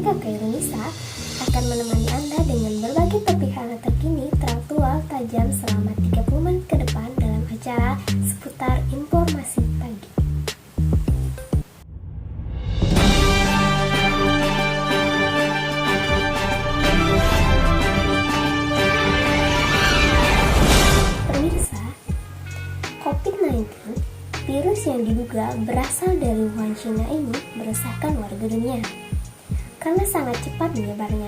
Mega Kairunisa akan menemani Anda dengan berbagai topik hangat terkini, teraktual, tajam selama 30 menit ke depan dalam acara seputar informasi pagi. Pemirsa, COVID-19, virus yang diduga berasal dari Wuhan, China ini meresahkan warga dunia karena sangat cepat menyebarnya.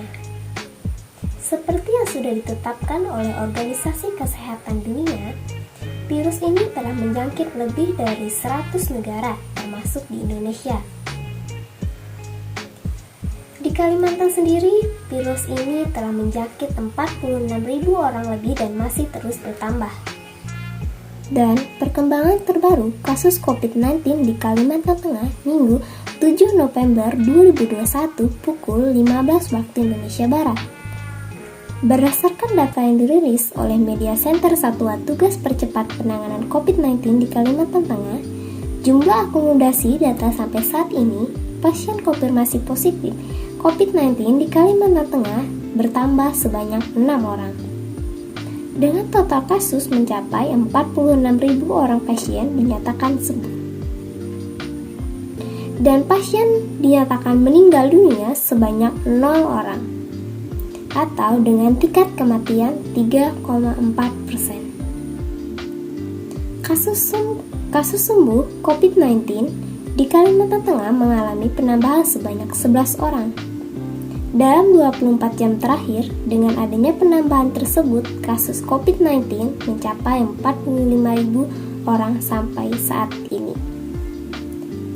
Seperti yang sudah ditetapkan oleh Organisasi Kesehatan Dunia, virus ini telah menjangkit lebih dari 100 negara, termasuk di Indonesia. Di Kalimantan sendiri, virus ini telah menjangkit 46.000 orang lebih dan masih terus bertambah. Dan perkembangan terbaru kasus COVID-19 di Kalimantan Tengah Minggu 7 November 2021 pukul 15 waktu Indonesia Barat. Berdasarkan data yang dirilis oleh Media Center Satuan Tugas Percepat Penanganan COVID-19 di Kalimantan Tengah, jumlah akomodasi data sampai saat ini, pasien konfirmasi positif COVID-19 di Kalimantan Tengah bertambah sebanyak 6 orang. Dengan total kasus mencapai 46.000 orang pasien dinyatakan sembuh. Dan pasien dinyatakan meninggal dunia sebanyak 0 orang, atau dengan tingkat kematian 3,4%. Kasus sembuh COVID-19 di Kalimantan Tengah mengalami penambahan sebanyak 11 orang. Dalam 24 jam terakhir, dengan adanya penambahan tersebut, kasus COVID-19 mencapai 45.000 orang sampai saat ini.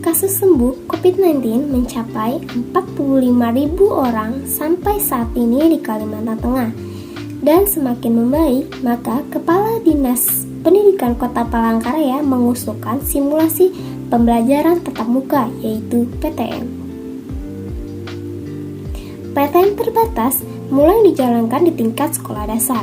Kasus sembuh COVID-19 mencapai 45.000 orang sampai saat ini di Kalimantan Tengah dan semakin membaik, maka Kepala Dinas Pendidikan Kota Palangkaraya mengusulkan simulasi pembelajaran tatap muka yaitu PTM. PTM terbatas mulai dijalankan di tingkat sekolah dasar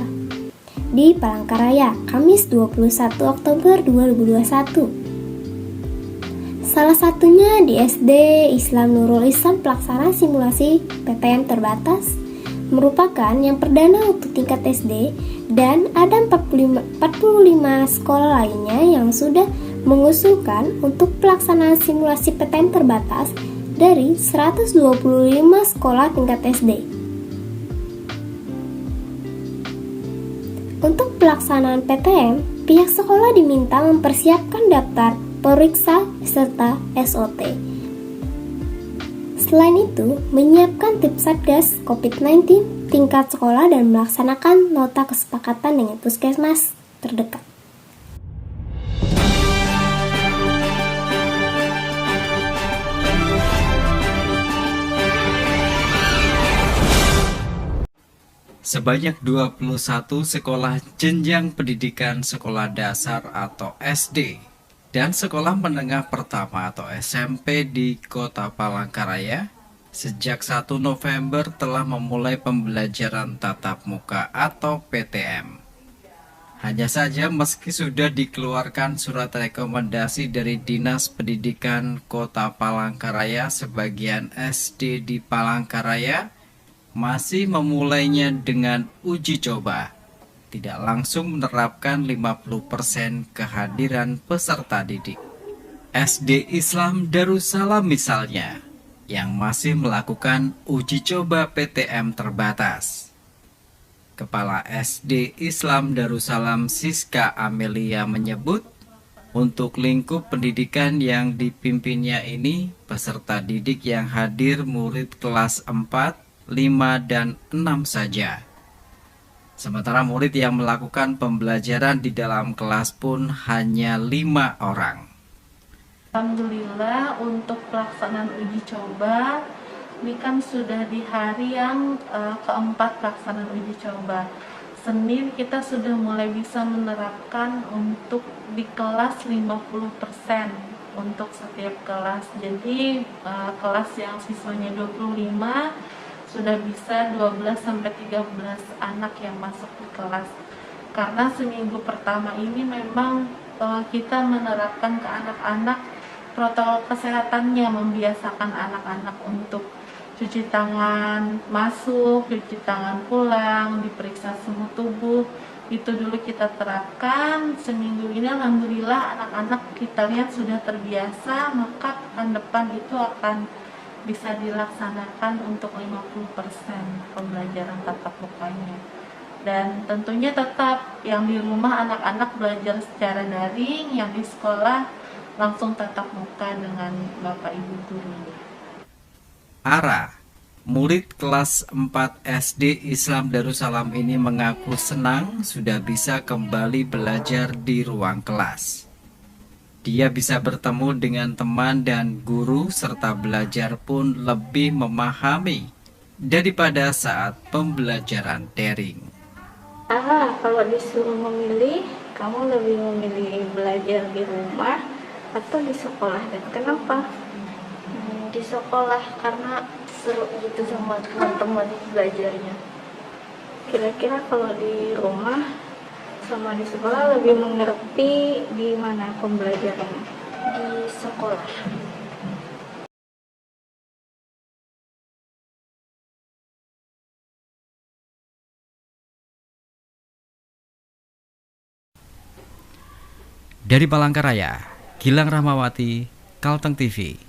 di Palangkaraya, Kamis 21 Oktober 2021. Salah satunya di SD Islam Nurul Islam. Pelaksanaan simulasi PTM terbatas merupakan yang perdana untuk tingkat SD dan ada 45 sekolah lainnya yang sudah mengusulkan untuk pelaksanaan simulasi PTM terbatas dari 125 sekolah tingkat SD. Untuk pelaksanaan PTM, pihak sekolah diminta mempersiapkan daftar periksa serta SOT. Selain itu, menyiapkan tips Satgas COVID-19 tingkat sekolah dan melaksanakan nota kesepakatan dengan puskesmas terdekat. Sebanyak 21 sekolah jenjang pendidikan sekolah dasar atau SD dan sekolah menengah pertama atau SMP di Kota Palangkaraya sejak 1 November telah memulai pembelajaran tatap muka atau PTM. Hanya saja meski sudah dikeluarkan surat rekomendasi dari Dinas Pendidikan Kota Palangkaraya, sebagian SD di Palangkaraya masih memulainya dengan uji coba. Tidak langsung menerapkan 50% kehadiran peserta didik. SD Islam Darussalam misalnya, yang masih melakukan uji coba PTM terbatas. Kepala SD Islam Darussalam Siska Amelia menyebut, untuk lingkup pendidikan yang dipimpinnya ini, peserta didik yang hadir murid kelas 4, 5, dan 6 saja. Sementara murid yang melakukan pembelajaran di dalam kelas pun hanya 5 orang. Alhamdulillah untuk pelaksanaan uji coba, ini kan sudah di hari yang keempat pelaksanaan uji coba. Senin kita sudah mulai bisa menerapkan untuk di kelas 50% untuk setiap kelas. Jadi kelas yang siswanya 25 sudah bisa 12-13 anak yang masuk di kelas. Karena seminggu pertama ini memang kita menerapkan ke anak-anak protokol kesehatannya, membiasakan anak-anak untuk cuci tangan masuk, cuci tangan pulang, diperiksa suhu tubuh. Itu dulu kita terapkan. Seminggu ini alhamdulillah anak-anak kita lihat sudah terbiasa, maka pekan depan itu akan bisa dilaksanakan untuk 50% pembelajaran tatap mukanya. Dan tentunya tetap yang di rumah anak-anak belajar secara daring, yang di sekolah langsung tatap muka dengan Bapak Ibu gurunya. Ara, murid kelas 4 SD Islam Darussalam ini mengaku senang sudah bisa kembali belajar di ruang kelas. Dia bisa bertemu dengan teman dan guru serta belajar pun lebih memahami daripada saat pembelajaran daring. Kalau disuruh memilih, kamu lebih memilih belajar di rumah atau di sekolah, dan kenapa? Di sekolah karena seru gitu sama teman-teman belajarnya. Kira-kira kalau di rumah sama di sekolah lebih mengerti di mana pembelajarannya? Di sekolah. Dari Palangkaraya, Gilang Rahmawati, Kalteng TV.